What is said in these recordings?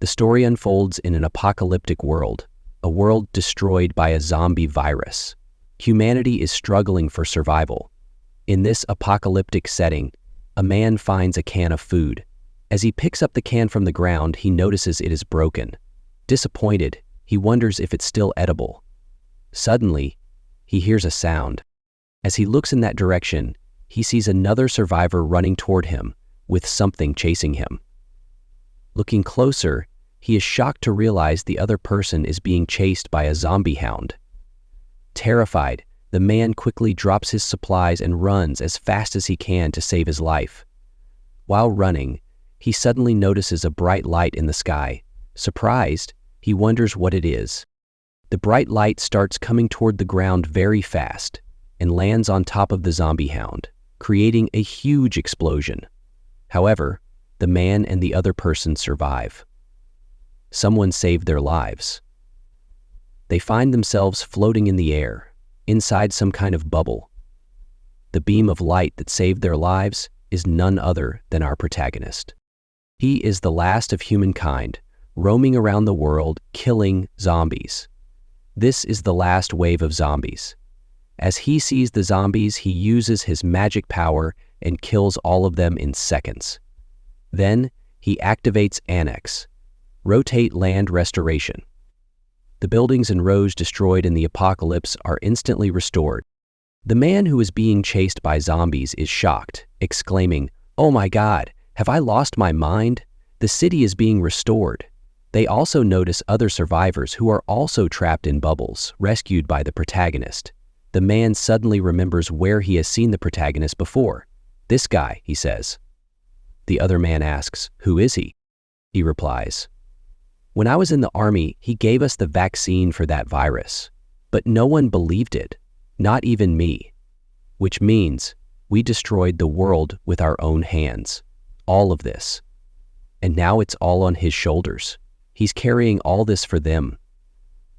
The story unfolds in an apocalyptic world, a world destroyed by a zombie virus. Humanity is struggling for survival. In this apocalyptic setting, a man finds a can of food. As he picks up the can from the ground, he notices it is broken. Disappointed, he wonders if it's still edible. Suddenly, he hears a sound. As he looks in that direction, he sees another survivor running toward him, with something chasing him. Looking closer, he is shocked to realize the other person is being chased by a zombie hound. Terrified, the man quickly drops his supplies and runs as fast as he can to save his life. While running, he suddenly notices a bright light in the sky. Surprised, he wonders what it is. The bright light starts coming toward the ground very fast and lands on top of the zombie hound, creating a huge explosion. However, the man and the other person survive. Someone saved their lives. They find themselves floating in the air, inside some kind of bubble. The beam of light that saved their lives is none other than our protagonist. He is the last of humankind, roaming around the world, killing zombies. This is the last wave of zombies. As he sees the zombies, he uses his magic power and kills all of them in seconds. Then, he activates Annex, Rotate Land Restoration. The buildings and roads destroyed in the apocalypse are instantly restored. The man who is being chased by zombies is shocked, exclaiming, "Oh my God, have I lost my mind? The city is being restored." They also notice other survivors who are also trapped in bubbles, rescued by the protagonist. The man suddenly remembers where he has seen the protagonist before. "This guy," he says. The other man asks, "Who is he?" He replies, "When I was in the army, he gave us the vaccine for that virus. But no one believed it, not even me. Which means we destroyed the world with our own hands. All of this. And now it's all on his shoulders. He's carrying all this for them."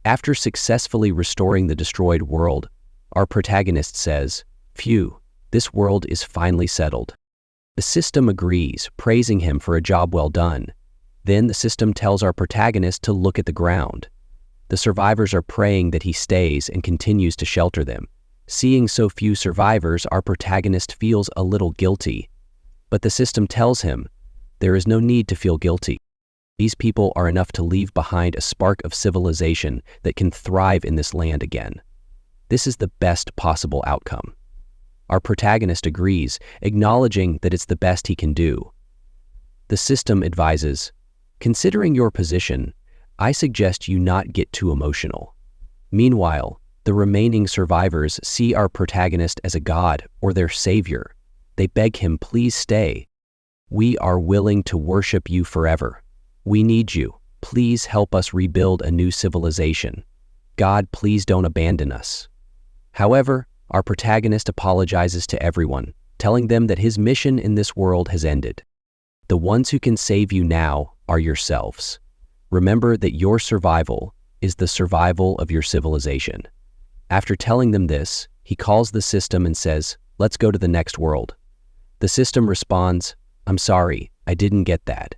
After successfully restoring the destroyed world, our protagonist says, "Phew, this world is finally settled." The system agrees, praising him for a job well done. Then the system tells our protagonist to look at the ground. The survivors are praying that he stays and continues to shelter them. Seeing so few survivors, our protagonist feels a little guilty. But the system tells him, there is no need to feel guilty. These people are enough to leave behind a spark of civilization that can thrive in this land again. This is the best possible outcome. Our protagonist agrees, acknowledging that it's the best he can do. The system advises, "Considering your position, I suggest you not get too emotional." Meanwhile, the remaining survivors see our protagonist as a god or their savior. They beg him, "Please stay. We are willing to worship you forever. We need you. Please help us rebuild a new civilization. God, please don't abandon us." However, our protagonist apologizes to everyone, telling them that his mission in this world has ended. The ones who can save you now are yourselves. Remember that your survival is the survival of your civilization. After telling them this, he calls the system and says, "Let's go to the next world." The system responds, "I'm sorry, I didn't get that.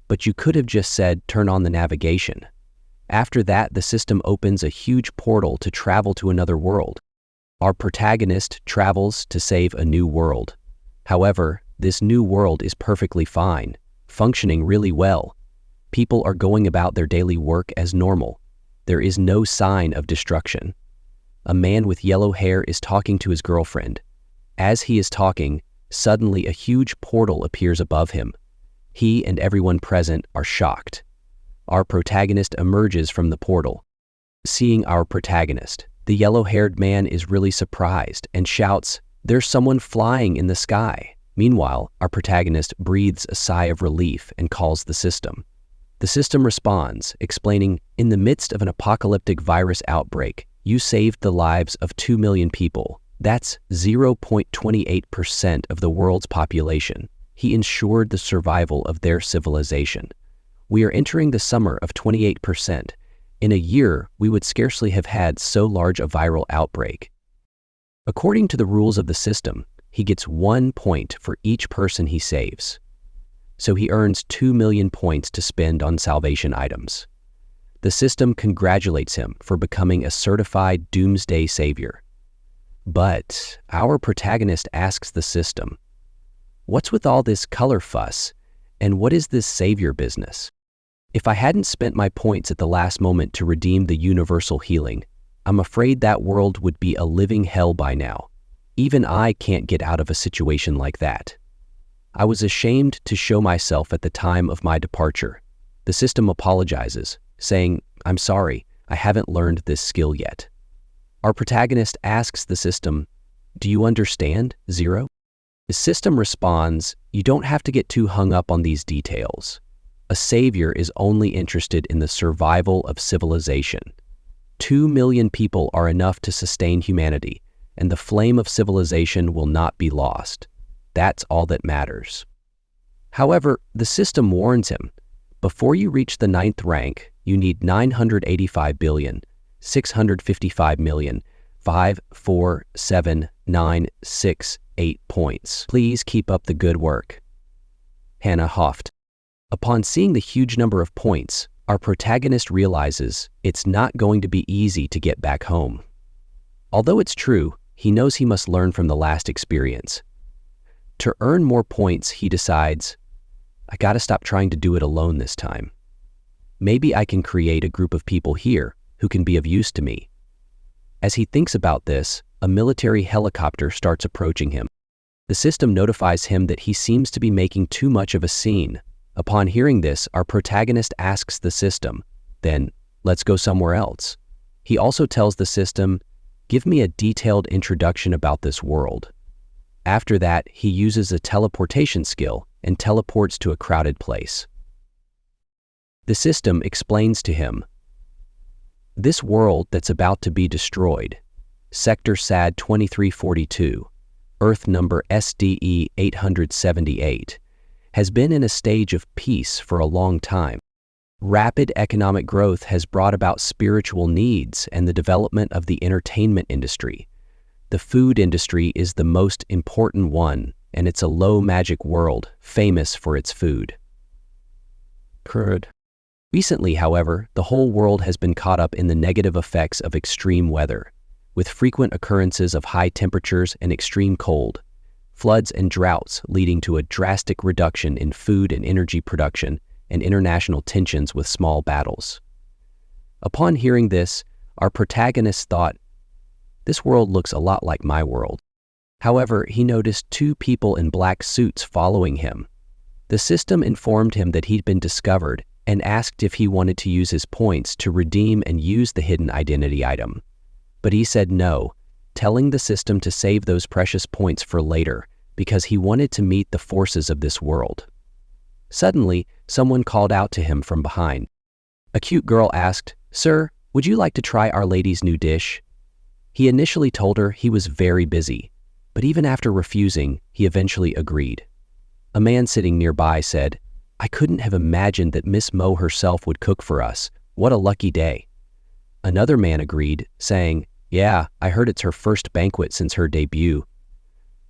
But you could have just said, turn on the navigation." After that, the system opens a huge portal to travel to another world. Our protagonist travels to save a new world. However, this new world is perfectly fine, functioning really well. People are going about their daily work as normal. There is no sign of destruction. A man with yellow hair is talking to his girlfriend. As he is talking, suddenly a huge portal appears above him. He and everyone present are shocked. Our protagonist emerges from the portal. Seeing our protagonist, the yellow-haired man is really surprised and shouts, "There's someone flying in the sky." Meanwhile, our protagonist breathes a sigh of relief and calls the system. The system responds, explaining, "In the midst of an apocalyptic virus outbreak, you saved the lives of 2 million people. That's 0.28% of the world's population. He ensured the survival of their civilization. We are entering the summer of 28%. In a year, we would scarcely have had so large a viral outbreak." According to the rules of the system, he gets 1 point for each person he saves. so he earns 2 million points to spend on salvation items. The system congratulates him for becoming a certified doomsday savior. But our protagonist asks the system, "What's with all this color fuss, and what is this savior business? If I hadn't spent my points at the last moment to redeem the universal healing, I'm afraid that world would be a living hell by now. Even I can't get out of a situation like that. I was ashamed to show myself at the time of my departure." The system apologizes, saying, "I'm sorry, I haven't learned this skill yet." Our protagonist asks the system, "Do you understand, Zero?" The system responds, "You don't have to get too hung up on these details. A savior is only interested in the survival of civilization. 2 million people are enough to sustain humanity, and the flame of civilization will not be lost. That's all that matters." However, the system warns him, before you reach the 9th rank, you need 985,655,547,968 points. Please keep up the good work. Hannah huffed. Upon seeing the huge number of points, our protagonist realizes it's not going to be easy to get back home. Although it's true, he knows he must learn from the last experience. To earn more points, he decides, "I gotta stop trying to do it alone this time. Maybe I can create a group of people here who can be of use to me." As he thinks about this, a military helicopter starts approaching him. The system notifies him that he seems to be making too much of a scene. Upon hearing this, our protagonist asks the system, "Then, let's go somewhere else." He also tells the system, "Give me a detailed introduction about this world." After that, he uses a teleportation skill and teleports to a crowded place. The system explains to him, "This world that's about to be destroyed, Sector SAD 2342, Earth number SDE 878, has been in a stage of peace for a long time. Rapid economic growth has brought about spiritual needs and the development of the entertainment industry. The food industry is the most important one, and it's a low-magic world famous for its food." Recently, however, the whole world has been caught up in the negative effects of extreme weather, with frequent occurrences of high temperatures and extreme cold, floods and droughts leading to a drastic reduction in food and energy production and international tensions with small battles. Upon hearing this, our protagonist thought, "This world looks a lot like my world." However, he noticed 2 people in black suits following him. The system informed him that he'd been discovered and asked if he wanted to use his points to redeem and use the hidden identity item. But he said no, telling the system to save those precious points for later because he wanted to meet the forces of this world. Suddenly, someone called out to him from behind. A cute girl asked, "Sir, would you like to try Our Lady's new dish?" He initially told her he was very busy, but even after refusing, he eventually agreed. A man sitting nearby said, "I couldn't have imagined that Miss Mo herself would cook for us. What a lucky day." Another man agreed, saying, "Yeah, I heard it's her first banquet since her debut."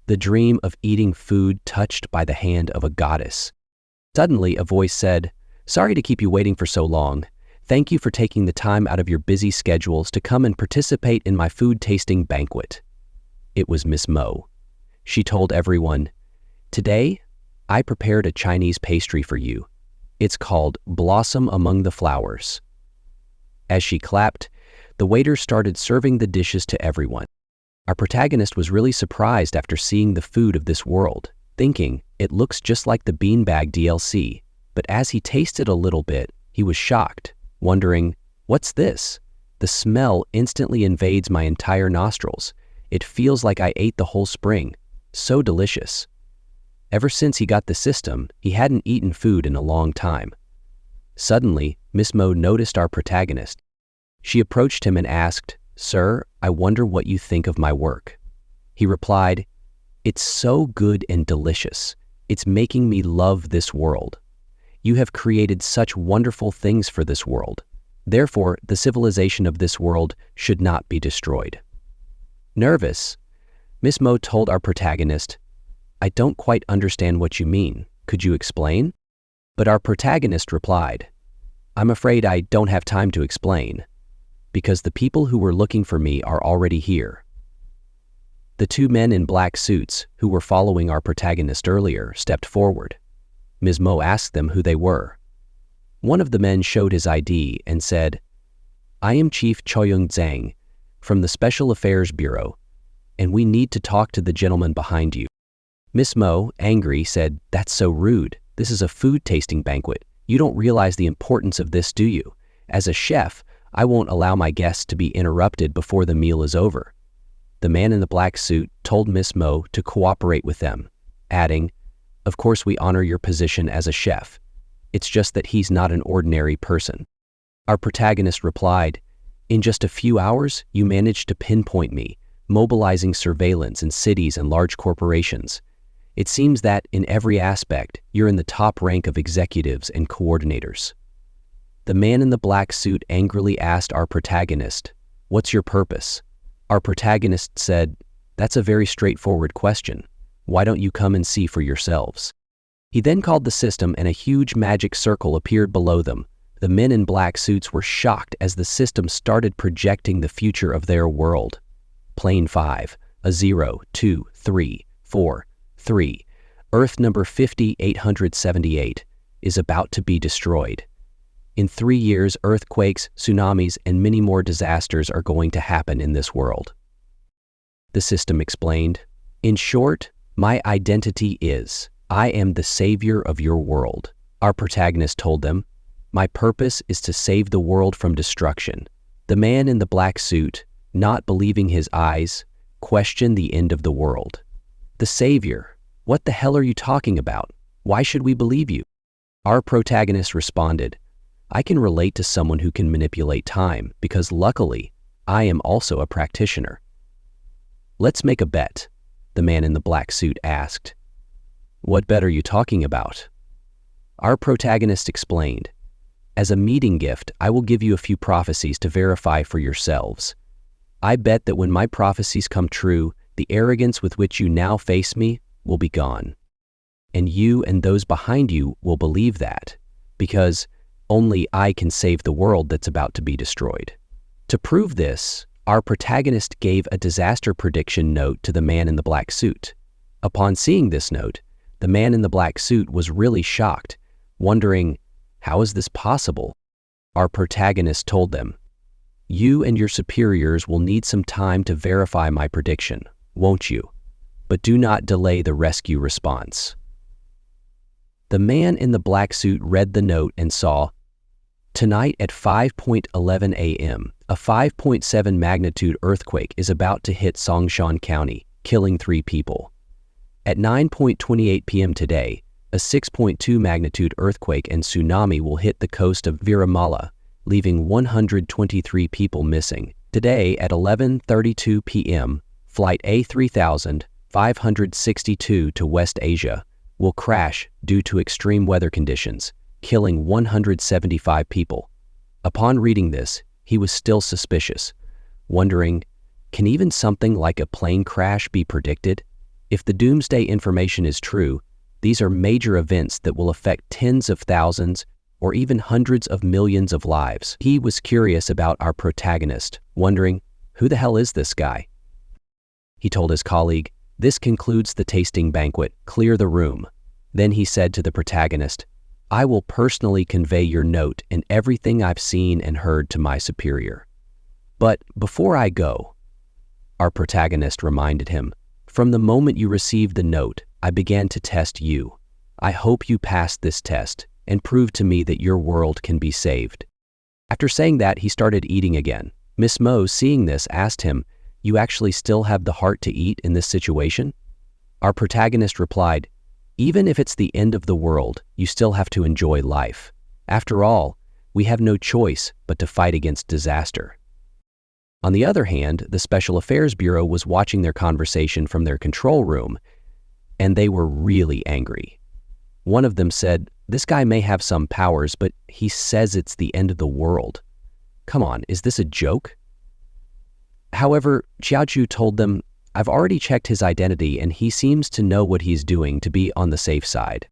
The dream of eating food touched by the hand of a goddess. Suddenly, a voice said, "Sorry to keep you waiting for so long. Thank you for taking the time out of your busy schedules to come and participate in my food-tasting banquet." It was Miss Mo. She told everyone, "Today, I prepared a Chinese pastry for you. It's called Blossom Among the Flowers." As she clapped, the waiter started serving the dishes to everyone. Our protagonist was really surprised after seeing the food of this world, thinking it looks just like the beanbag DLC, but as he tasted a little bit, he was shocked, wondering, "What's this? The smell instantly invades my entire nostrils. It feels like I ate the whole spring. So delicious." Ever since he got the system, he hadn't eaten food in a long time. Suddenly, Miss Mo noticed our protagonist. She approached him and asked, "Sir, I wonder what you think of my work." He replied, "It's so good and delicious. It's making me love this world. You have created such wonderful things for this world. Therefore, the civilization of this world should not be destroyed." Nervous, Miss Mo told our protagonist, "I don't quite understand what you mean. Could you explain? But our protagonist replied, I'm afraid I don't have time to explain, because the people who were looking for me are already here. The two men in black suits, who were following our protagonist earlier, stepped forward. Ms. Mo asked them who they were. One of the men showed his ID and said, I am Chief Choyung Zhang from the Special Affairs Bureau, and we need to talk to the gentleman behind you. Miss Mo, angry, said, That's so rude. This is a food tasting banquet. You don't realize the importance of this, do you? As a chef, I won't allow my guests to be interrupted before the meal is over. The man in the black suit told Miss Mo to cooperate with them, adding, Of course we honor your position as a chef. It's just that he's not an ordinary person. Our protagonist replied, In just a few hours, you managed to pinpoint me, mobilizing surveillance in cities and large corporations. It seems that, in every aspect, you're in the top rank of executives and coordinators. The man in the black suit angrily asked our protagonist, What's your purpose? Our protagonist said, That's a very straightforward question. Why don't you come and see for yourselves? He then called the system and a huge magic circle appeared below them. The men in black suits were shocked as the system started projecting the future of their world. Plane 5, a 0, 2, 3, 4, 3, Earth number 5878, is about to be destroyed. In 3 years, earthquakes, tsunamis, and many more disasters are going to happen in this world. The system explained, In short, my identity is, I am the savior of your world. Our protagonist told them, My purpose is to save the world from destruction. The man in the black suit, not believing his eyes, questioned the end of the world. The savior, what the hell are you talking about? Why should we believe you? Our protagonist responded, I can relate to someone who can manipulate time because luckily, I am also a practitioner. Let's make a bet, the man in the black suit asked. What bet are you talking about? Our protagonist explained, As a meeting gift, I will give you a few prophecies to verify for yourselves. I bet that when my prophecies come true, the arrogance with which you now face me will be gone. And you and those behind you will believe that, because only I can save the world that's about to be destroyed. To prove this, our protagonist gave a disaster prediction note to the man in the black suit. Upon seeing this note, the man in the black suit was really shocked, wondering, How is this possible? Our protagonist told them, You and your superiors will need some time to verify my prediction, won't you? But do not delay the rescue response. The man in the black suit read the note and saw, Tonight at 5:11 a.m., a 5.7 magnitude earthquake is about to hit Songshan County, killing 3 people. At 9:28 p.m. today, a 6.2 magnitude earthquake and tsunami will hit the coast of Viramala, leaving 123 people missing. Today at 11:32 p.m., Flight A3562 to West Asia will crash due to extreme weather conditions, killing 175 people. Upon reading this, he was still suspicious, wondering, can even something like a plane crash be predicted? If the doomsday information is true, these are major events that will affect tens of thousands or even hundreds of millions of lives. He was curious about our protagonist, wondering, who the hell is this guy? He told his colleague, This concludes the tasting banquet, clear the room. Then he said to the protagonist, I will personally convey your note and everything I've seen and heard to my superior. But before I go, our protagonist reminded him, From the moment you received the note, I began to test you. I hope you pass this test and prove to me that your world can be saved. After saying that, he started eating again. Miss Mo, seeing this, asked him, You actually still have the heart to eat in this situation? Our protagonist replied, Even if it's the end of the world, you still have to enjoy life. After all, we have no choice but to fight against disaster. On the other hand, the Special Affairs Bureau was watching their conversation from their control room, and they were really angry. One of them said, This guy may have some powers, but he says it's the end of the world. Come on, is this a joke? However, Xiaochu told them, I've already checked his identity and he seems to know what he's doing to be on the safe side.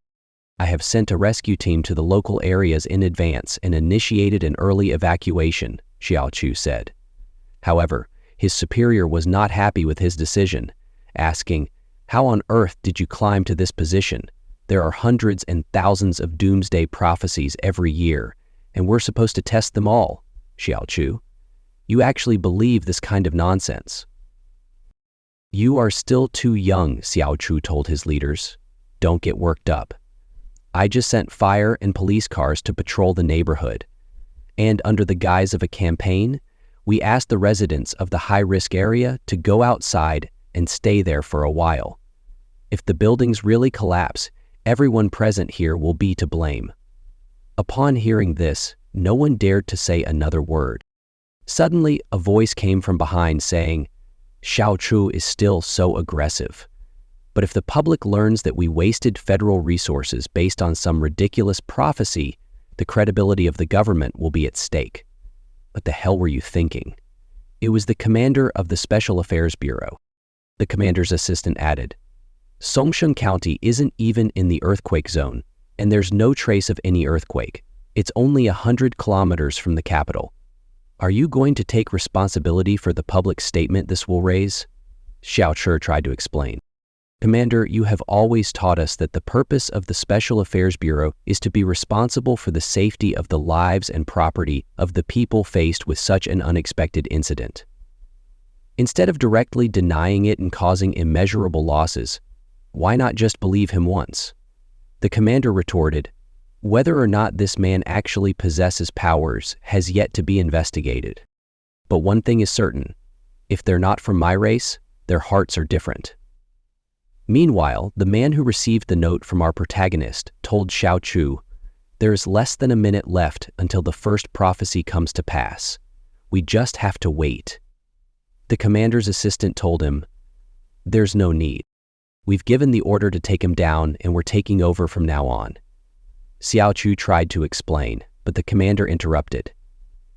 I have sent a rescue team to the local areas in advance and initiated an early evacuation, Xiao Chu said. However, his superior was not happy with his decision, asking, "How on earth did you climb to this position? There are hundreds and thousands of doomsday prophecies every year, and we're supposed to test them all, Xiao Chu. You actually believe this kind of nonsense?" "You are still too young," Xiao Chu told his leaders. "Don't get worked up. I just sent fire and police cars to patrol the neighborhood. And under the guise of a campaign, we asked the residents of the high-risk area to go outside and stay there for a while. If the buildings really collapse, everyone present here will be to blame." Upon hearing this, no one dared to say another word. Suddenly, a voice came from behind saying, "Xiao Chu is still so aggressive. But if the public learns that we wasted federal resources based on some ridiculous prophecy, the credibility of the government will be at stake." "What the hell were you thinking?" It was the commander of the Special Affairs Bureau. The commander's assistant added, "Songshan County isn't even in the earthquake zone, and there's no trace of any earthquake. It's only 100 kilometers from the capital. Are you going to take responsibility for the public statement this will raise?" Xiao Chu tried to explain. "Commander, you have always taught us that the purpose of the Special Affairs Bureau is to be responsible for the safety of the lives and property of the people faced with such an unexpected incident. Instead of directly denying it and causing immeasurable losses, why not just believe him once?" The commander retorted, "Whether or not this man actually possesses powers has yet to be investigated. But one thing is certain, if they're not from my race, their hearts are different." Meanwhile, the man who received the note from our protagonist told Xiao Chu, "There is less than a minute left until the first prophecy comes to pass. We just have to wait." The commander's assistant told him, "There's no need. We've given the order to take him down and we're taking over from now on." Xiao Chu tried to explain, but the commander interrupted.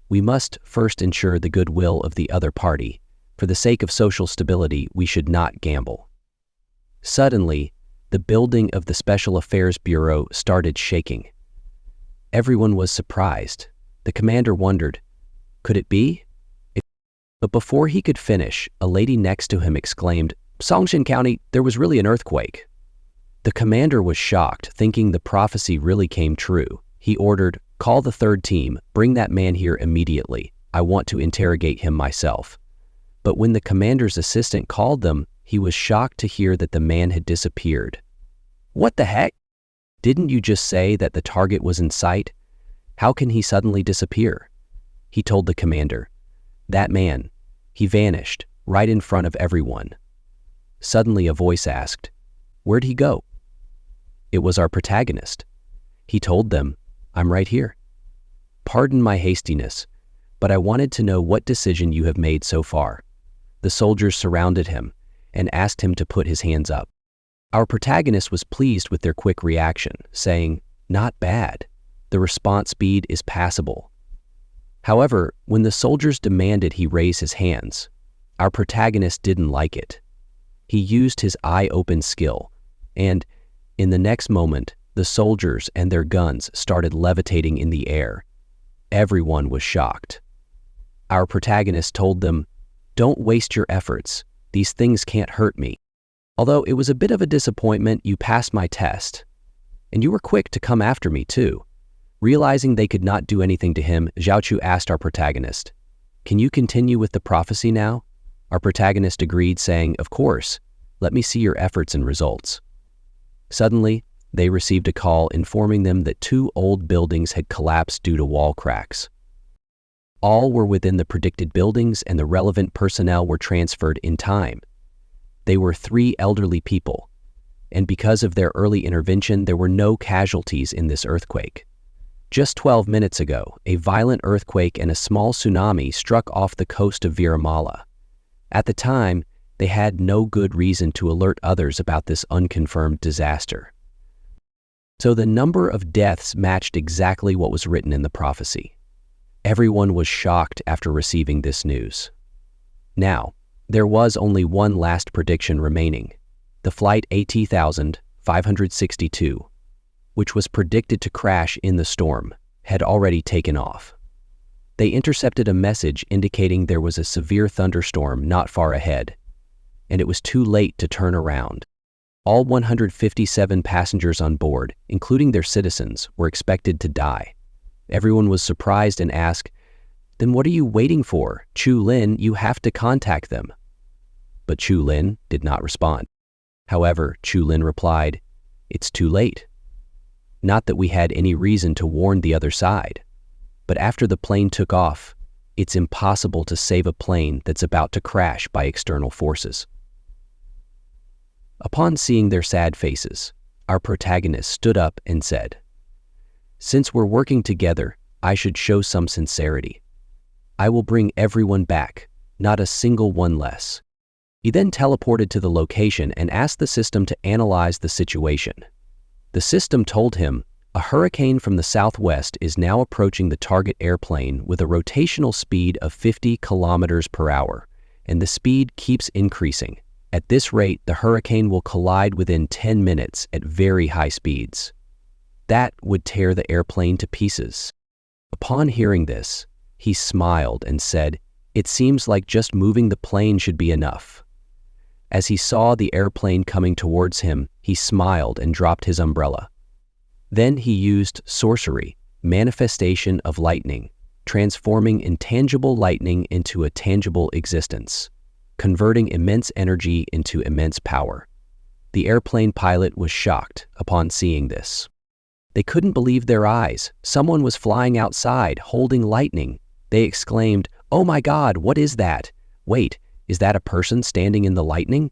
"We must first ensure the goodwill of the other party. For the sake of social stability, we should not gamble." Suddenly, the building of the Special Affairs Bureau started shaking. Everyone was surprised. The commander wondered, could it be? But before he could finish, a lady next to him exclaimed, "Songshan County, there was really an earthquake." The commander was shocked, thinking the prophecy really came true. He ordered, "Call the third team, bring that man here immediately. I want to interrogate him myself." But when the commander's assistant called them, he was shocked to hear that the man had disappeared. "What the heck? Didn't you just say that the target was in sight? How can he suddenly disappear?" He told the commander, "That man, he vanished right in front of everyone." Suddenly a voice asked, "Where'd he go?" It was our protagonist. He told them, "I'm right here. Pardon my hastiness, but I wanted to know what decision you have made so far." The soldiers surrounded him and asked him to put his hands up. Our protagonist was pleased with their quick reaction, saying, "Not bad. The response speed is passable." However, when the soldiers demanded he raise his hands, our protagonist didn't like it. He used his eye-open skill, and, in the next moment, the soldiers and their guns started levitating in the air. Everyone was shocked. Our protagonist told them, "Don't waste your efforts. These things can't hurt me. Although it was a bit of a disappointment, you passed my test. And you were quick to come after me, too." Realizing they could not do anything to him, Xiao Chu asked our protagonist, "Can you continue with the prophecy now?" Our protagonist agreed, saying, "Of course. Let me see your efforts and results." Suddenly, they received a call informing them that 2 old buildings had collapsed due to wall cracks. All were within the predicted buildings and the relevant personnel were transferred in time. They were 3 elderly people, and because of their early intervention, there were no casualties in this earthquake. Just 12 minutes ago, a violent earthquake and a small tsunami struck off the coast of Viramala. At the time, they had no good reason to alert others about this unconfirmed disaster. So the number of deaths matched exactly what was written in the prophecy. Everyone was shocked after receiving this news. Now, there was only one last prediction remaining, the flight AT-1562. which was predicted to crash in the storm, had already taken off. They intercepted a message indicating there was a severe thunderstorm not far ahead, and it was too late to turn around. All 157 passengers on board, including their citizens, were expected to die. Everyone was surprised and asked, "Then what are you waiting for? Chu Lin, you have to contact them." But Chu Lin did not respond. However, Chu Lin replied, "It's too late. Not that we had any reason to warn the other side, but after the plane took off, it's impossible to save a plane that's about to crash by external forces." Upon seeing their sad faces, our protagonist stood up and said, "Since we're working together, I should show some sincerity. I will bring everyone back, not a single one less." He then teleported to the location and asked the system to analyze the situation. The system told him, "A hurricane from the southwest is now approaching the target airplane with a rotational speed of 50 kilometers per hour, and the speed keeps increasing. At this rate, the hurricane will collide within 10 minutes at very high speeds. That would tear the airplane to pieces." Upon hearing this, he smiled and said, "It seems like just moving the plane should be enough." As he saw the airplane coming towards him, he smiled and dropped his umbrella. Then he used sorcery, manifestation of lightning, transforming intangible lightning into a tangible existence, converting immense energy into immense power. The airplane pilot was shocked upon seeing this. They couldn't believe their eyes. Someone was flying outside, holding lightning. They exclaimed, "Oh my God, what is that? Wait, is that a person standing in the lightning?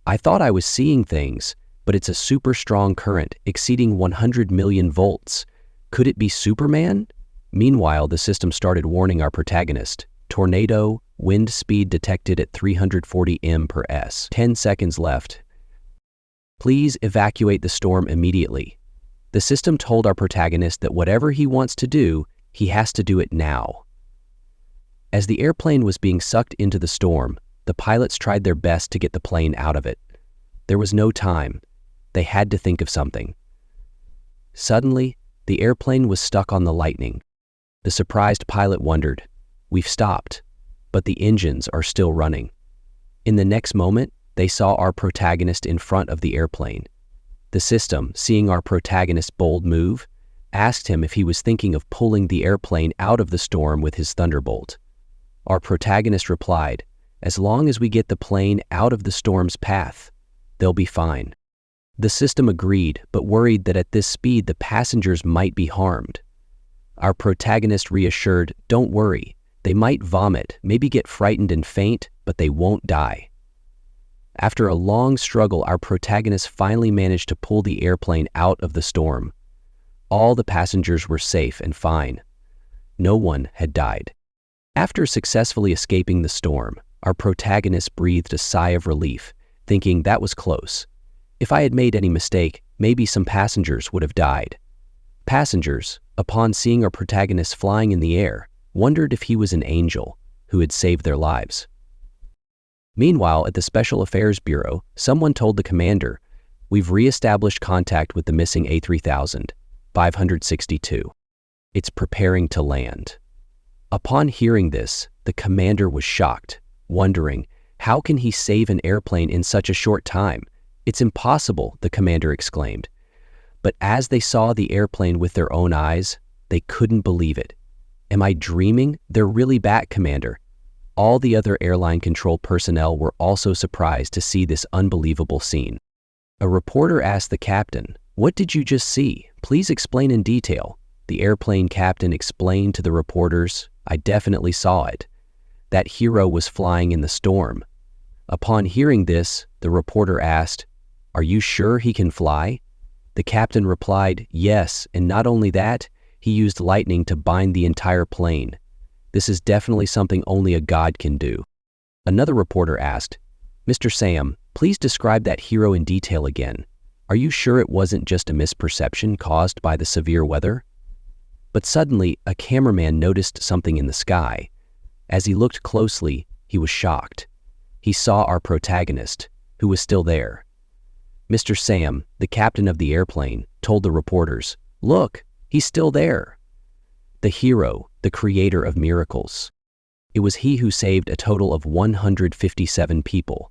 I thought I was seeing things, but it's a super strong current exceeding 100 million volts. Could it be Superman?" Meanwhile, the system started warning our protagonist, "Tornado, wind speed detected at 340 mph. 10 seconds left. Please evacuate the storm immediately." The system told our protagonist that whatever he wants to do, he has to do it now. As the airplane was being sucked into the storm, the pilots tried their best to get the plane out of it. There was no time. They had to think of something. Suddenly, the airplane was stuck on the lightning. The surprised pilot wondered, "We've stopped, but the engines are still running." In the next moment, they saw our protagonist in front of the airplane. The system, seeing our protagonist's bold move, asked him if he was thinking of pulling the airplane out of the storm with his thunderbolt. Our protagonist replied, "As long as we get the plane out of the storm's path, they'll be fine." The system agreed, but worried that at this speed the passengers might be harmed. Our protagonist reassured, "Don't worry, they might vomit, maybe get frightened and faint, but they won't die." After a long struggle, our protagonist finally managed to pull the airplane out of the storm. All the passengers were safe and fine. No one had died. After successfully escaping the storm, our protagonist breathed a sigh of relief, thinking that was close. If I had made any mistake, maybe some passengers would have died. Passengers, upon seeing our protagonist flying in the air, wondered if he was an angel who had saved their lives. Meanwhile, at the Special Affairs Bureau, someone told the commander, "We've re-established contact with the missing A3000, 562. It's preparing to land." Upon hearing this, the commander was shocked, wondering, how can he save an airplane in such a short time? "It's impossible," the commander exclaimed. But as they saw the airplane with their own eyes, they couldn't believe it. "Am I dreaming? They're really back, Commander." All the other airline control personnel were also surprised to see this unbelievable scene. A reporter asked the captain, "What did you just see? Please explain in detail." The airplane captain explained to the reporters, "I definitely saw it. That hero was flying in the storm." Upon hearing this, the reporter asked, "Are you sure he can fly?" The captain replied, "Yes, and not only that, he used lightning to bind the entire plane. This is definitely something only a god can do." Another reporter asked, "Mr. Sam, please describe that hero in detail again. Are you sure it wasn't just a misperception caused by the severe weather?" But suddenly, a cameraman noticed something in the sky. As he looked closely, he was shocked. He saw our protagonist, who was still there. "Mr. Sam, the captain of the airplane, told the reporters, "Look, he's still there." The hero, the creator of miracles. It was he who saved a total of 157 people.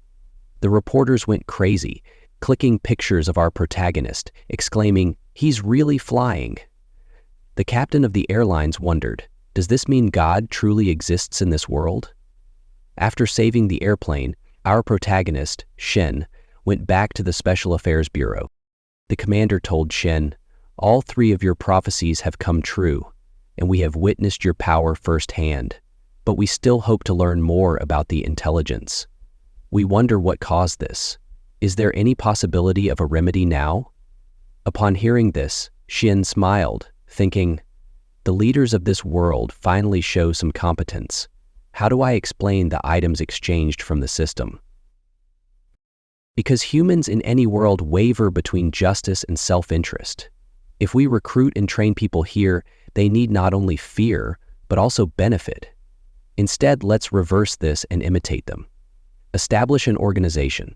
The reporters went crazy, clicking pictures of our protagonist, exclaiming, "He's really flying." The captain of the airlines wondered, does this mean God truly exists in this world? After saving the airplane, our protagonist, Shen, went back to the Special Affairs Bureau. The commander told Shen, "All three of your prophecies have come true, and we have witnessed your power firsthand, but we still hope to learn more about the intelligence. We wonder what caused this. Is there any possibility of a remedy now?" Upon hearing this, Shen smiled, thinking, "The leaders of this world finally show some competence. How do I explain the items exchanged from the system?" Because humans in any world waver between justice and self-interest. If we recruit and train people here, they need not only fear, but also benefit. Instead, let's reverse this and imitate them. Establish an organization.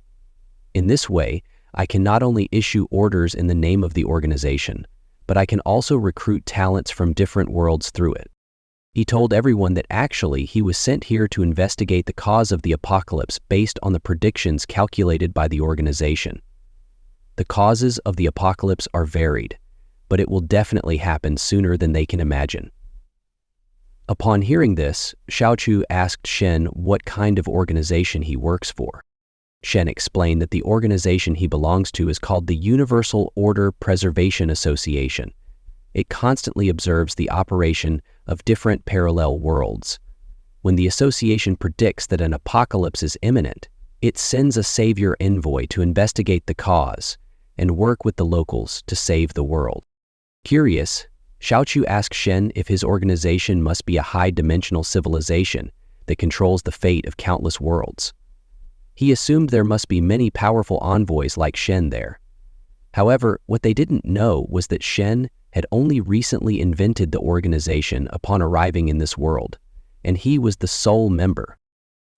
In this way, I can not only issue orders in the name of the organization, but I can also recruit talents from different worlds through it. He told everyone that actually he was sent here to investigate the cause of the apocalypse based on the predictions calculated by the organization. The causes of the apocalypse are varied, but it will definitely happen sooner than they can imagine. Upon hearing this, Xiaochu asked Shen what kind of organization he works for. Shen explained that the organization he belongs to is called the Universal Order Preservation Association. It constantly observes the operation of different parallel worlds. When the association predicts that an apocalypse is imminent, it sends a savior envoy to investigate the cause and work with the locals to save the world. Curious, Xiaochu asked Shen if his organization must be a high-dimensional civilization that controls the fate of countless worlds. He assumed there must be many powerful envoys like Shen there. However, what they didn't know was that Shen had only recently invented the organization upon arriving in this world, and he was the sole member.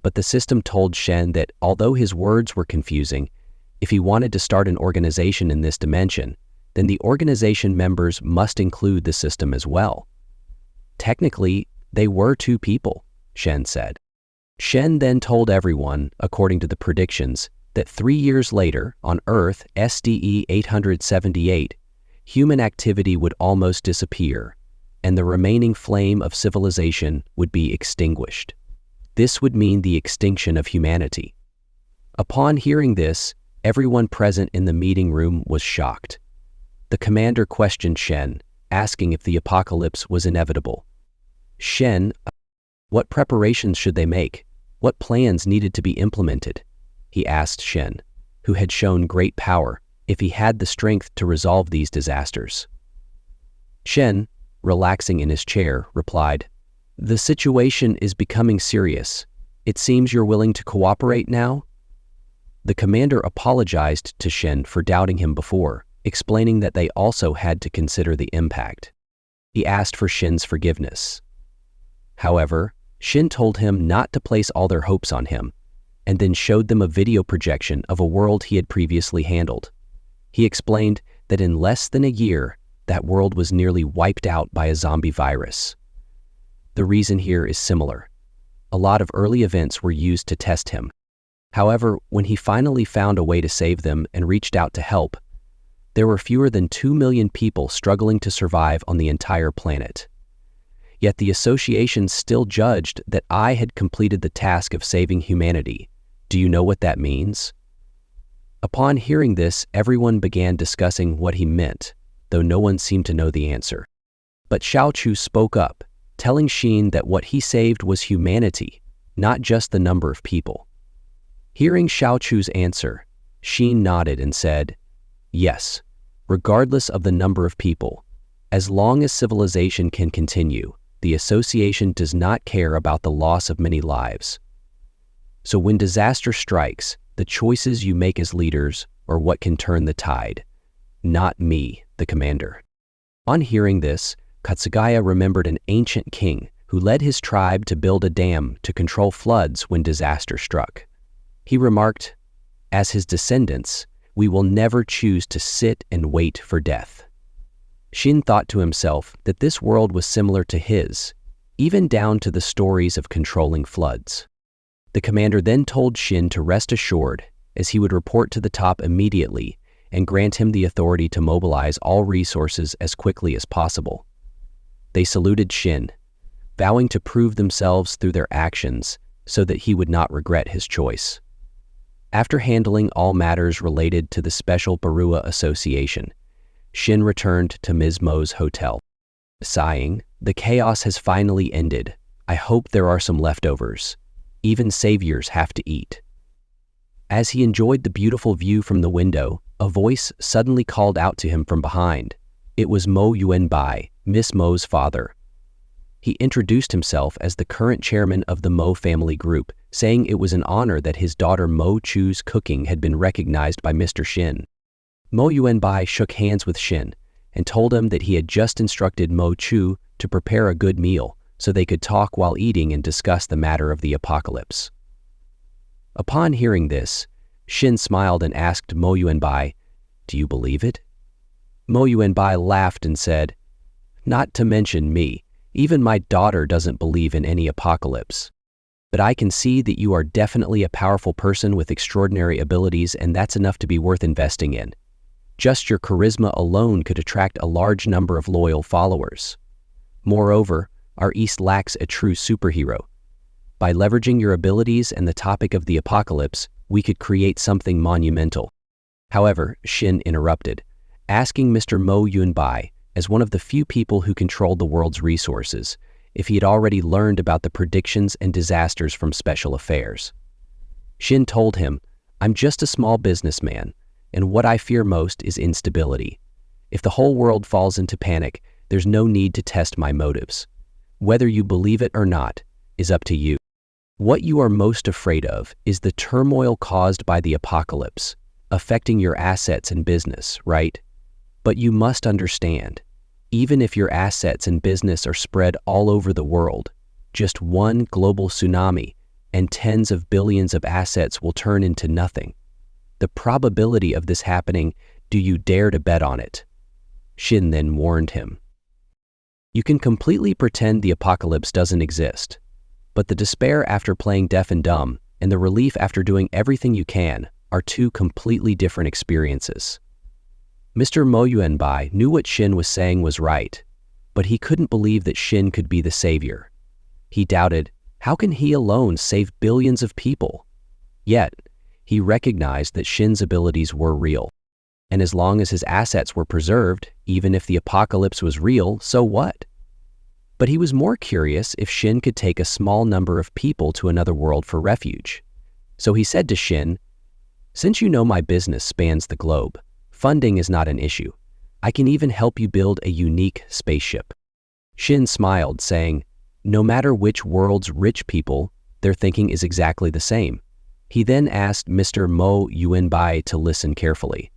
But the system told Shen that although his words were confusing, if he wanted to start an organization in this dimension, then the organization members must include the system as well. Technically, they were two people, Shen said. Shen then told everyone, according to the predictions, that 3 years later, on Earth SDE 878, human activity would almost disappear, and the remaining flame of civilization would be extinguished. This would mean the extinction of humanity. Upon hearing this, everyone present in the meeting room was shocked. The commander questioned Shen, asking if the apocalypse was inevitable. Shen, what preparations should they make? What plans needed to be implemented? He asked Shen, who had shown great power, if he had the strength to resolve these disasters. Shen, relaxing in his chair, replied, "The situation is becoming serious. It seems you're willing to cooperate now?" The commander apologized to Shen for doubting him before, explaining that they also had to consider the impact. He asked for Shen's forgiveness. However, Shen told him not to place all their hopes on him, and then showed them a video projection of a world he had previously handled. He explained that in less than a year, that world was nearly wiped out by a zombie virus. The reason here is similar. A lot of early events were used to test him. However, when he finally found a way to save them and reached out to help, there were fewer than 2 million people struggling to survive on the entire planet. Yet the association still judged that I had completed the task of saving humanity. Do you know what that means? Upon hearing this, everyone began discussing what he meant, though no one seemed to know the answer. But Xiaochu spoke up, telling Xin that what he saved was humanity, not just the number of people. Hearing Xiaochu's answer, Xin nodded and said, "Yes, regardless of the number of people, as long as civilization can continue, the association does not care about the loss of many lives. So when disaster strikes, the choices you make as leaders are what can turn the tide, not me, the commander." On hearing this, Katsugaya remembered an ancient king who led his tribe to build a dam to control floods when disaster struck. He remarked, "As his descendants, we will never choose to sit and wait for death. Shin thought to himself that this world was similar to his, even down to the stories of controlling floods. The commander then told Shin to rest assured, as he would report to the top immediately and grant him the authority to mobilize all resources as quickly as possible. They saluted Shin, vowing to prove themselves through their actions so that he would not regret his choice. After handling all matters related to the Special Barua Association, Shin returned to Ms. Mo's hotel. Sighing, "The chaos has finally ended. I hope there are some leftovers. Even saviors have to eat." As he enjoyed the beautiful view from the window, a voice suddenly called out to him from behind. It was Mo Yuanbai, Miss Mo's father. He introduced himself as the current chairman of the Mo family group, saying it was an honor that his daughter Mo Chu's cooking had been recognized by Mr. Shin. Mo Yuanbai shook hands with Shin and told him that he had just instructed Mo Chu to prepare a good meal so they could talk while eating and discuss the matter of the apocalypse. Upon hearing this, Shin smiled and asked Mo Yuanbai, "Do you believe it?" Mo Yuanbai laughed and said, "Not to mention me, even my daughter doesn't believe in any apocalypse. But I can see that you are definitely a powerful person with extraordinary abilities, and that's enough to be worth investing in. Just your charisma alone could attract a large number of loyal followers. Moreover, our East lacks a true superhero. By leveraging your abilities and the topic of the apocalypse, we could create something monumental." However, Shin interrupted, asking Mr. Mo Yuanbai, as one of the few people who controlled the world's resources, if he had already learned about the predictions and disasters from special affairs. Shin told him, "I'm just a small businessman, and what I fear most is instability. If the whole world falls into panic, there's no need to test my motives. Whether you believe it or not is up to you. What you are most afraid of is the turmoil caused by the apocalypse, affecting your assets and business, right? But you must understand, even if your assets and business are spread all over the world, just one global tsunami and tens of billions of assets will turn into nothing. The probability of this happening, do you dare to bet on it?" Shin then warned him. "You can completely pretend the apocalypse doesn't exist, but the despair after playing deaf and dumb and the relief after doing everything you can are two completely different experiences." Mr. Mo Yuanbai knew what Shin was saying was right, but he couldn't believe that Shin could be the savior. He doubted, how can he alone save billions of people? Yet, he recognized that Shin's abilities were real. And as long as his assets were preserved, even if the apocalypse was real, so what? But he was more curious if Shin could take a small number of people to another world for refuge. So he said to Shin, "Since you know my business spans the globe, funding is not an issue. I can even help you build a unique spaceship." Shin smiled, saying, "No matter which world's rich people, their thinking is exactly the same." He then asked Mr. Mo Yuanbai to listen carefully.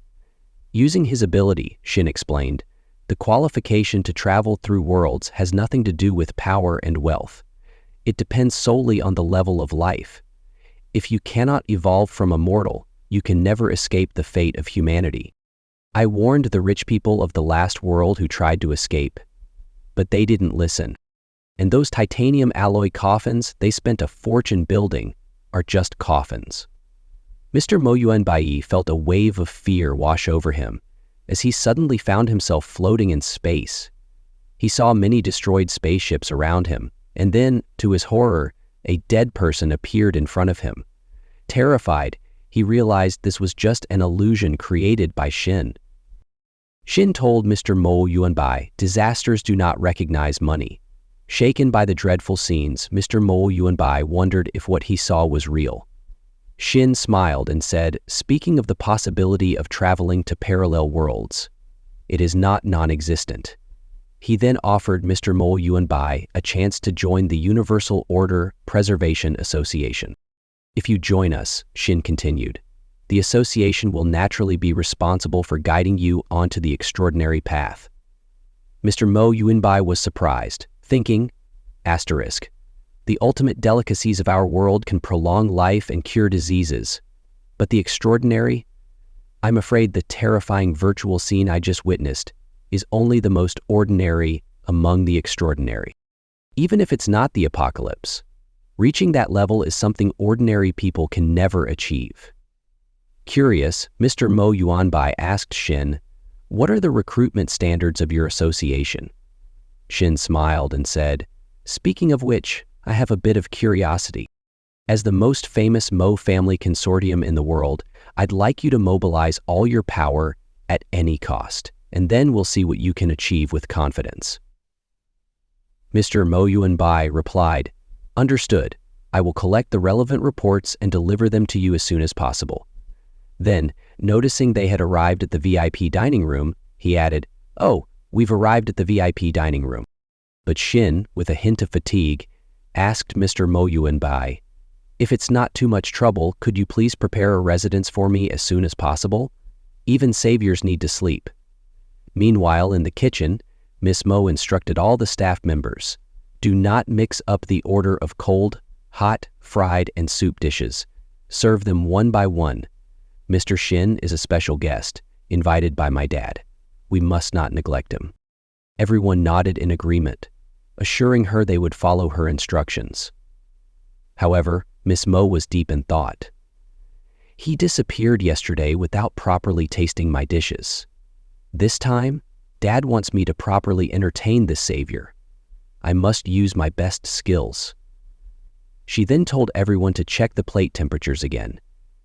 Using his ability, Shin explained, the qualification to travel through worlds has nothing to do with power and wealth. It depends solely on the level of life. If you cannot evolve from a mortal, you can never escape the fate of humanity. I warned the rich people of the last world who tried to escape, but they didn't listen. And those titanium alloy coffins they spent a fortune building are just coffins. Mr. Mo Yuanbai felt a wave of fear wash over him as he suddenly found himself floating in space. He saw many destroyed spaceships around him, and then, to his horror, a dead person appeared in front of him. Terrified, he realized this was just an illusion created by Shin. Shin told Mr. Mo Yuanbai, disasters do not recognize money. Shaken by the dreadful scenes, Mr. Mo Yuanbai wondered if what he saw was real. Shin smiled and said, "Speaking of the possibility of traveling to parallel worlds, it is not non-existent." He then offered Mr. Mo Yuanbai a chance to join the Universal Order Preservation Association. "If you join us," Shin continued, "the association will naturally be responsible for guiding you onto the extraordinary path." Mr. Mo Yuanbai was surprised, thinking, "The ultimate delicacies of our world can prolong life and cure diseases, but the extraordinary? I'm afraid the terrifying virtual scene I just witnessed is only the most ordinary among the extraordinary. Even if it's not the apocalypse, reaching that level is something ordinary people can never achieve. Curious, Mr. Mo Yuanbai asked Shin, "What are the recruitment standards of your association?" Shin smiled and said, "Speaking of which, I have a bit of curiosity. As the most famous Mo family consortium in the world, I'd like you to mobilize all your power at any cost, and then we'll see what you can achieve with confidence." Mr. Mo Yuanbai replied, "Understood. I will collect the relevant reports and deliver them to you as soon as possible." Then, noticing they had arrived at the VIP dining room, he added, "Oh, we've arrived at the VIP dining room." But Shin, with a hint of fatigue, asked Mr. Mo Yuanbai, "If it's not too much trouble, could you please prepare a residence for me as soon as possible? Even saviors need to sleep." Meanwhile, in the kitchen, Miss Mo instructed all the staff members, "Do not mix up the order of cold, hot, fried, and soup dishes. Serve them one by one. Mr. Shin is a special guest, invited by my dad. We must not neglect him." Everyone nodded in agreement, assuring her they would follow her instructions. However, Miss Mo was deep in thought. "He disappeared yesterday without properly tasting my dishes. This time, Dad wants me to properly entertain this savior. I must use my best skills." She then told everyone to check the plate temperatures again,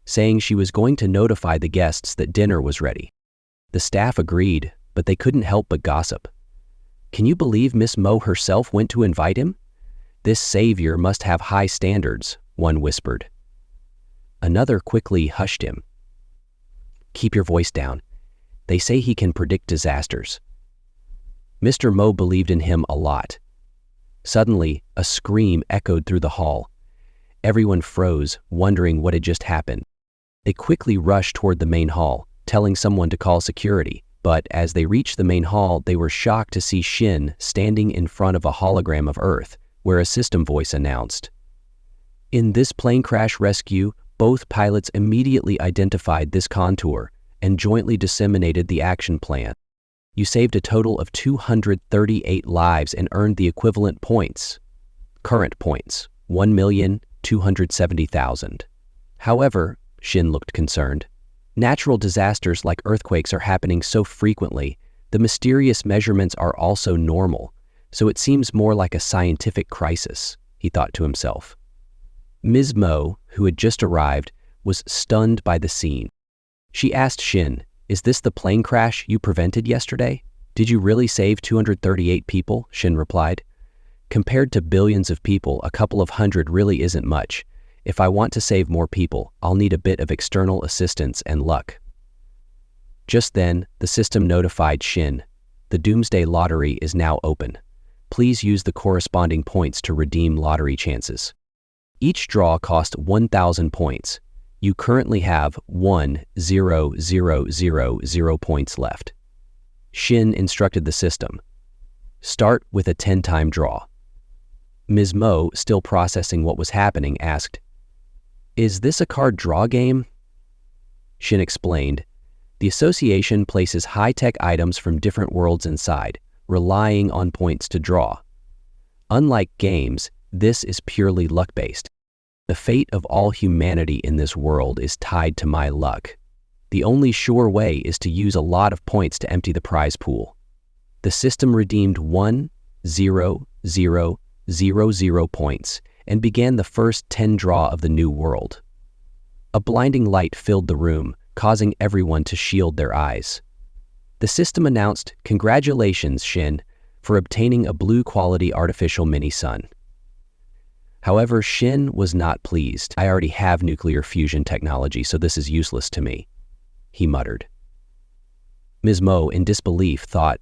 saying she was going to notify the guests that dinner was ready. The staff agreed, but they couldn't help but gossip. "Can you believe Miss Mo herself went to invite him? This savior must have high standards," one whispered. Another quickly hushed him. "Keep your voice down. They say he can predict disasters." Mr. Mo believed in him a lot. Suddenly, a scream echoed through the hall. Everyone froze, wondering what had just happened. They quickly rushed toward the main hall, telling someone to call security. But as they reached the main hall, they were shocked to see Shin standing in front of a hologram of Earth, where a system voice announced, "In this plane crash rescue, both pilots immediately identified this contour and jointly disseminated the action plan. You saved a total of 238 lives and earned the equivalent points. Current points, 1,270,000. However," Shin looked concerned, "natural disasters like earthquakes are happening so frequently, the mysterious measurements are also normal, so it seems more like a scientific crisis," he thought to himself. Ms. Mo, who had just arrived, was stunned by the scene. She asked Shin, "Is this the plane crash you prevented yesterday? Did you really save 238 people?" Shin replied, "Compared to billions of people, a couple of hundred really isn't much. If I want to save more people, I'll need a bit of external assistance and luck." Just then, the system notified Shin, "The Doomsday Lottery is now open. Please use the corresponding points to redeem lottery chances. Each draw cost 1,000 points. You currently have 1,000 points left." Shin instructed the system, "Start with a 10-time draw." Ms. Mo, still processing what was happening, asked, "Is this a card draw game?" Shin explained, "The association places high-tech items from different worlds inside, relying on points to draw. Unlike games, this is purely luck-based. The fate of all humanity in this world is tied to my luck. The only sure way is to use a lot of points to empty the prize pool." The system redeemed 1,000 points and began the first 10 draw of the new world. A blinding light filled the room, causing everyone to shield their eyes. The system announced, "Congratulations, Shin, for obtaining a blue-quality artificial mini-sun." However, Shin was not pleased. "I already have nuclear fusion technology, so this is useless to me," he muttered. Ms. Mo, in disbelief, thought,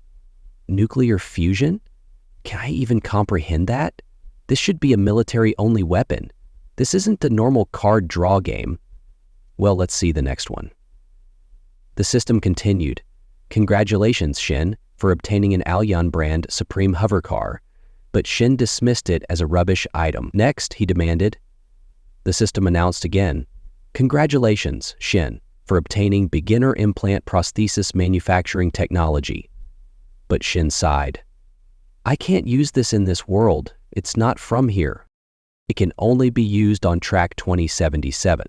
"Nuclear fusion? Can I even comprehend that? This should be a military-only weapon. This isn't the normal card draw game. Well, let's see the next one." The system continued, "Congratulations, Shin, for obtaining an Alyan brand Supreme hover car," but Shin dismissed it as a rubbish item. "Next," he demanded. The system announced again, "Congratulations, Shin, for obtaining beginner implant prosthesis manufacturing technology." But Shin sighed. I can't use this in this world. It's not from here. It can only be used on track 2077.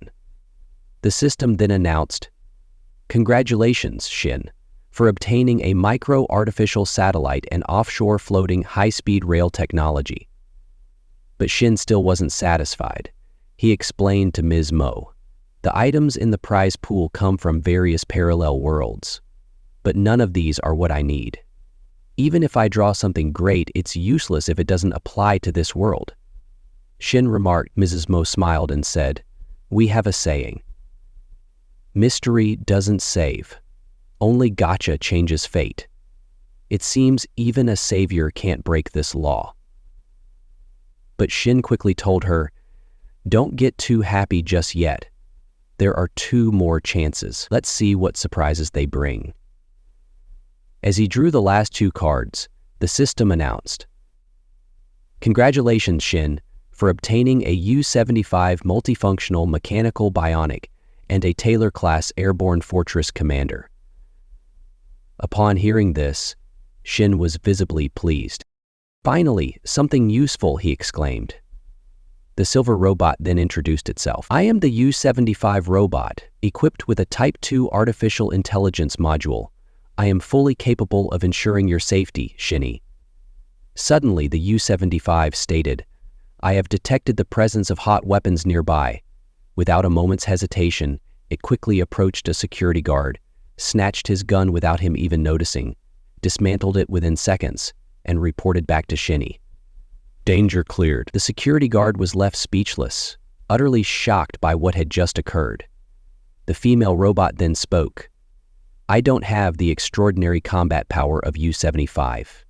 The system then announced, Congratulations, Shin, for obtaining a micro-artificial satellite and offshore floating high-speed rail technology. But Shin still wasn't satisfied. He explained to Ms. Mo, the items in the prize pool come from various parallel worlds, but none of these are what I need. Even if I draw something great, it's useless if it doesn't apply to this world. Shin remarked. Mrs. Mo smiled and said, We have a saying. Mystery doesn't save. Only gotcha changes fate. It seems even a savior can't break this law. But Shin quickly told her, Don't get too happy just yet. There are 2 more chances. Let's see what surprises they bring. As he drew the last 2 cards, the system announced, Congratulations, Shin, for obtaining a U-75 multifunctional mechanical bionic and a Taylor-class airborne fortress commander. Upon hearing this, Shin was visibly pleased. Finally, something useful, he exclaimed. The silver robot then introduced itself. I am the U-75 robot, equipped with a Type 2 artificial intelligence module. I am fully capable of ensuring your safety, Shinny. Suddenly, the U-75 stated, I have detected the presence of hot weapons nearby. Without a moment's hesitation, it quickly approached a security guard, snatched his gun without him even noticing, dismantled it within seconds, and reported back to Shinny. Danger cleared. The security guard was left speechless, utterly shocked by what had just occurred. The female robot then spoke. I don't have the extraordinary combat power of U-75.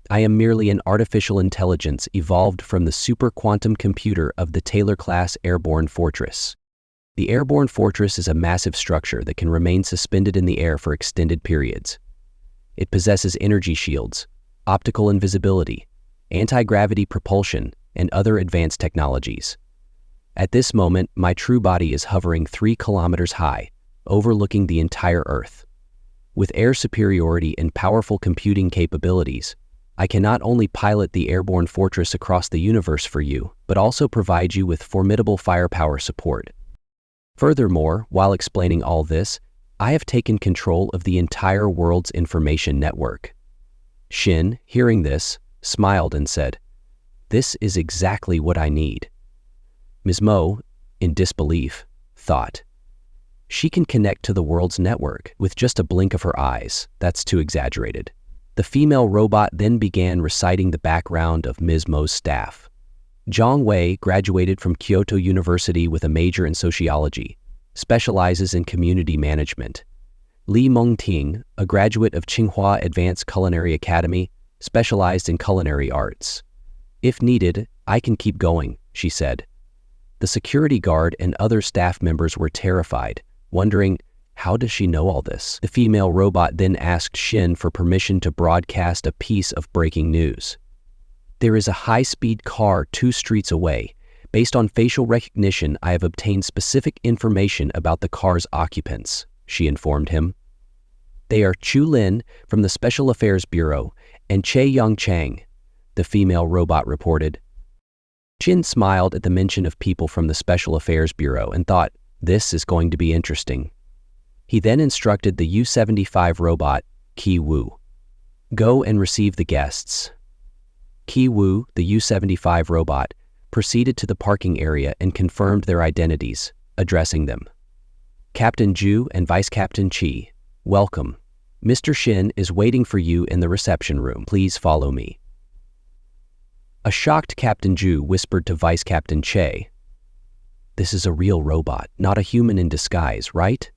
I am merely an artificial intelligence evolved from the super quantum computer of the Taylor-class airborne fortress. The airborne fortress is a massive structure that can remain suspended in the air for extended periods. It possesses energy shields, optical invisibility, anti-gravity propulsion, and other advanced technologies. At this moment, my true body is hovering 3 kilometers high, overlooking the entire Earth. With air superiority and powerful computing capabilities, I can not only pilot the airborne fortress across the universe for you, but also provide you with formidable firepower support. Furthermore, while explaining all this, I have taken control of the entire world's information network. Shin, hearing this, smiled and said, This is exactly what I need. Ms. Mo, in disbelief, thought, She can connect to the world's network with just a blink of her eyes. That's too exaggerated. The female robot then began reciting the background of Ms. Mo's staff. Zhang Wei graduated from Kyoto University with a major in sociology, specializes in community management. Li Mengting, a graduate of Tsinghua Advanced Culinary Academy, specialized in culinary arts. If needed, I can keep going, she said. The security guard and other staff members were terrified, wondering, how does she know all this? The female robot then asked Shin for permission to broadcast a piece of breaking news. There is a high-speed car 2 streets away. Based on facial recognition, I have obtained specific information about the car's occupants, she informed him. They are Chu Lin from the Special Affairs Bureau and Che Yang Chang, the female robot reported. Shin smiled at the mention of people from the Special Affairs Bureau and thought, this is going to be interesting. He then instructed the U-75 robot, Ki Wu. Go and receive the guests. Ki Wu, the U-75 robot, proceeded to the parking area and confirmed their identities, addressing them. Captain Zhu and Vice Captain Qi, welcome. Mr. Shin is waiting for you in the reception room. Please follow me. A shocked Captain Zhu whispered to Vice Captain Che, This is a real robot, not a human in disguise, right?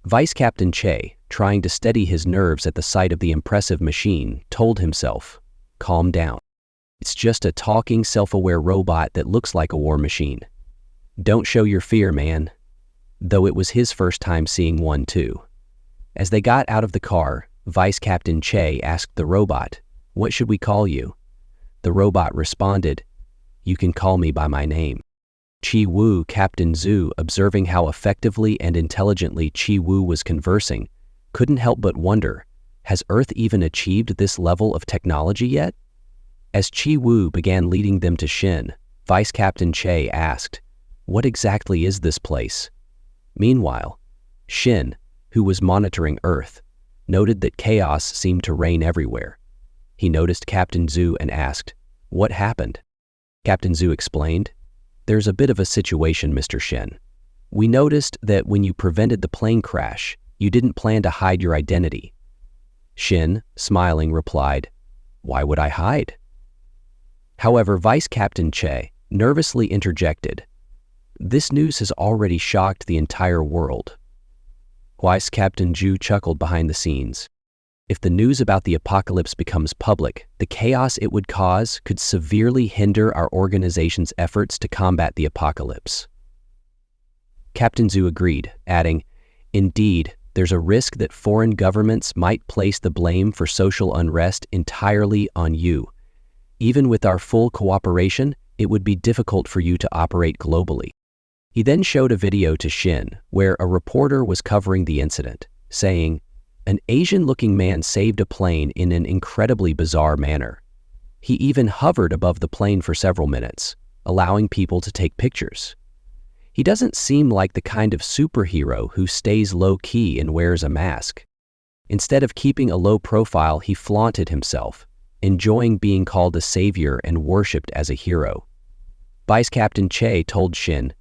Vice Captain Che, trying to steady his nerves at the sight of the impressive machine, told himself, calm down. It's just a talking, self-aware robot that looks like a war machine. Don't show your fear, man. Though it was his first time seeing one too. As they got out of the car, Vice Captain Che asked the robot, What should we call you? The robot responded, You can call me by my name. Chi Wu, Captain Zhu, observing how effectively and intelligently Chi Wu was conversing, couldn't help but wonder, Has Earth even achieved this level of technology yet? As Chi Wu began leading them to Shin, Vice Captain Che asked, "What exactly is this place?" Meanwhile, Shin, who was monitoring Earth, noted that chaos seemed to reign everywhere. He noticed Captain Zhu and asked, "What happened?" Captain Zhu explained, "There's a bit of a situation, Mr. Shin. We noticed that when you prevented the plane crash, you didn't plan to hide your identity." Shin, smiling, replied, "Why would I hide?" However, Vice Captain Che nervously interjected, "This news has already shocked the entire world." Vice Captain Zhu chuckled behind the scenes. If the news about the apocalypse becomes public, the chaos it would cause could severely hinder our organization's efforts to combat the apocalypse. Captain Zhu agreed, adding, "Indeed, there's a risk that foreign governments might place the blame for social unrest entirely on you. Even with our full cooperation, it would be difficult for you to operate globally." He then showed a video to Shin where a reporter was covering the incident, saying, "An Asian-looking man saved a plane in an incredibly bizarre manner. He even hovered above the plane for several minutes, allowing people to take pictures. He doesn't seem like the kind of superhero who stays low-key and wears a mask. Instead of keeping a low profile, he flaunted himself, enjoying being called a savior and worshipped as a hero." Vice Captain Che told Shin,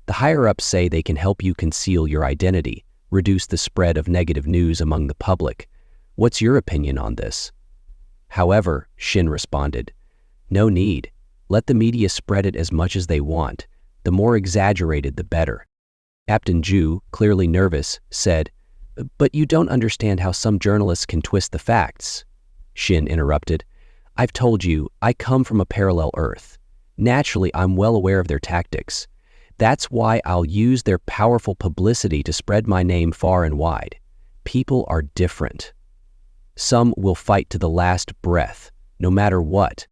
"The higher-ups say they can help you conceal your identity, reduce the spread of negative news among the public. What's your opinion on this?" However, Shin responded, "No need. Let the media spread it as much as they want. The more exaggerated, the better." Captain Zhu, clearly nervous, said, "But you don't understand how some journalists can twist the facts." Shin interrupted, "I've told you, I come from a parallel Earth. Naturally, I'm well aware of their tactics. That's why I'll use their powerful publicity to spread my name far and wide. People are different. Some will fight to the last breath, no matter what.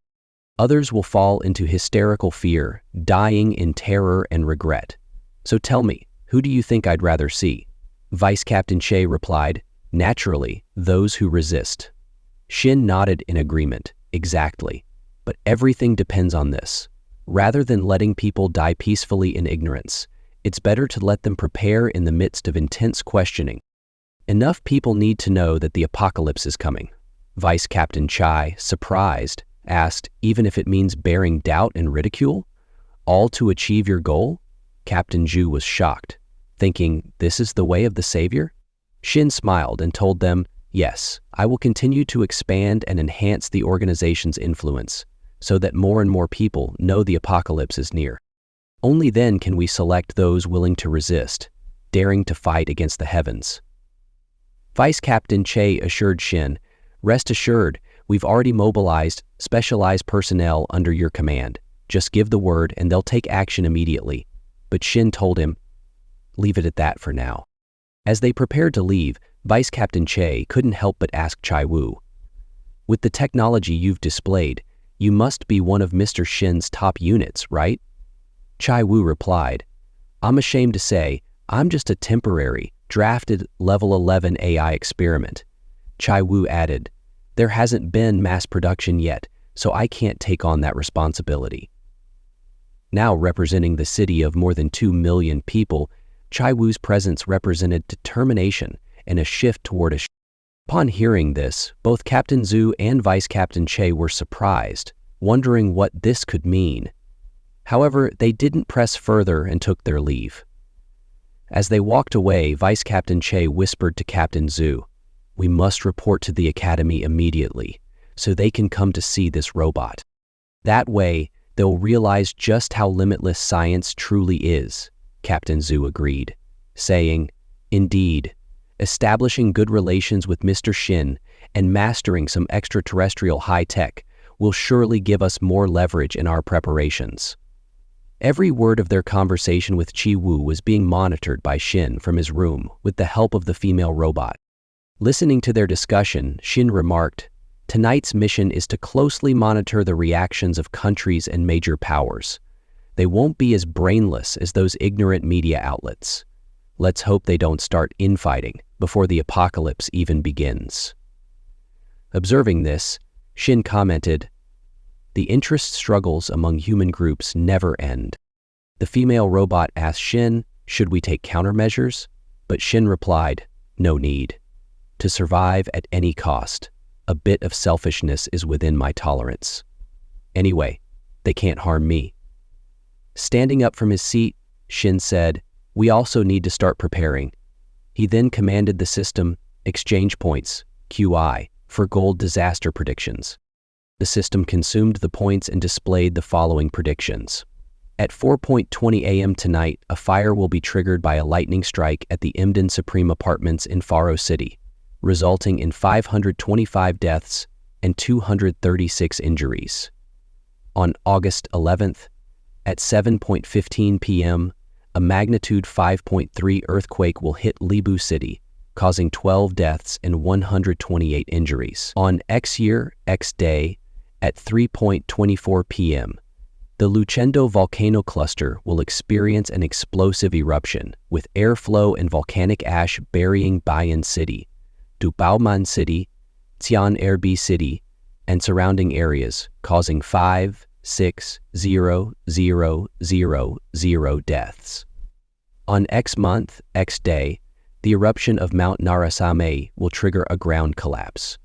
Others will fall into hysterical fear, dying in terror and regret. So tell me, who do you think I'd rather see?" Vice Captain Che replied, "Naturally, those who resist." Shin nodded in agreement. "Exactly. But everything depends on this. Rather than letting people die peacefully in ignorance, it's better to let them prepare in the midst of intense questioning. Enough people need to know that the apocalypse is coming." Vice Captain Chai, surprised, asked, "Even if it means bearing doubt and ridicule? All to achieve your goal?" Captain Zhu was shocked, thinking, "This is the way of the savior?" Shin smiled and told them, "Yes, I will continue to expand and enhance the organization's influence, so that more and more people know the apocalypse is near. Only then can we select those willing to resist, daring to fight against the heavens." Vice Captain Che assured Shin, "Rest assured, we've already mobilized specialized personnel under your command. Just give the word and they'll take action immediately." But Shin told him, "Leave it at that for now." As they prepared to leave, Vice Captain Che couldn't help but ask Chai Wu, "With the technology you've displayed, you must be one of Mr. Shin's top units, right?" Chai Wu replied, "I'm ashamed to say, I'm just a temporary, drafted level 11 AI experiment." Chai Wu added, "There hasn't been mass production yet, so I can't take on that responsibility." Now representing the city of more than 2 million people, Chai Wu's presence represented determination and a shift toward a Upon hearing this, both Captain Zhu and Vice Captain Che were surprised, wondering what this could mean. However, they didn't press further and took their leave. As they walked away, Vice Captain Che whispered to Captain Zhu, "We must report to the Academy immediately, so they can come to see this robot. That way, they'll realize just how limitless science truly is." Captain Zhu agreed, saying, "Indeed, establishing good relations with Mr. Shin and mastering some extraterrestrial high-tech will surely give us more leverage in our preparations." Every word of their conversation with Chi Wu was being monitored by Shin from his room with the help of the female robot. Listening to their discussion, Shin remarked, "Tonight's mission is to closely monitor the reactions of countries and major powers. They won't be as brainless as those ignorant media outlets. Let's hope they don't start infighting before the apocalypse even begins." Observing this, Shin commented, "The interest struggles among human groups never end." The female robot asked Shin, "Should we take countermeasures?" But Shin replied, "No need. To survive at any cost, a bit of selfishness is within my tolerance. Anyway, they can't harm me." Standing up from his seat, Shin said, "We also need to start preparing." He then commanded the system, "Exchange points, QI, for gold disaster predictions." The system consumed the points and displayed the following predictions. At 4:20 a.m. tonight, a fire will be triggered by a lightning strike at the Emden Supreme Apartments in Faro City, resulting in 525 deaths and 236 injuries. On August 11th, at 7:15 p.m., a magnitude 5.3 earthquake will hit Libu City, causing 12 deaths and 128 injuries. On X year, X day, at 3:24 p.m., the Lucendo volcano cluster will experience an explosive eruption, with airflow and volcanic ash burying Bayan City, Dubauman City, Tian-Erbi City, and surrounding areas, causing 5,6,0,0,0 deaths. On X month, X day, the eruption of Mount Narasame will trigger a ground collapse.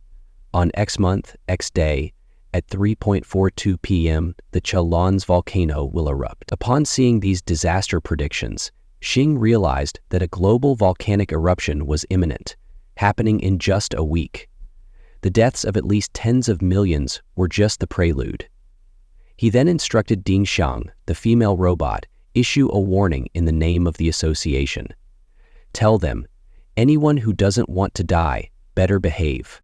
On X month, X day, at 3:42 p.m., the Chalons volcano will erupt. Upon seeing these disaster predictions, Xing realized that a global volcanic eruption was imminent, happening in just a week. The deaths of at least tens of millions were just the prelude. He then instructed Ding Xiang, the female robot, issue a warning in the name of the association. Tell them, anyone who doesn't want to die better behave.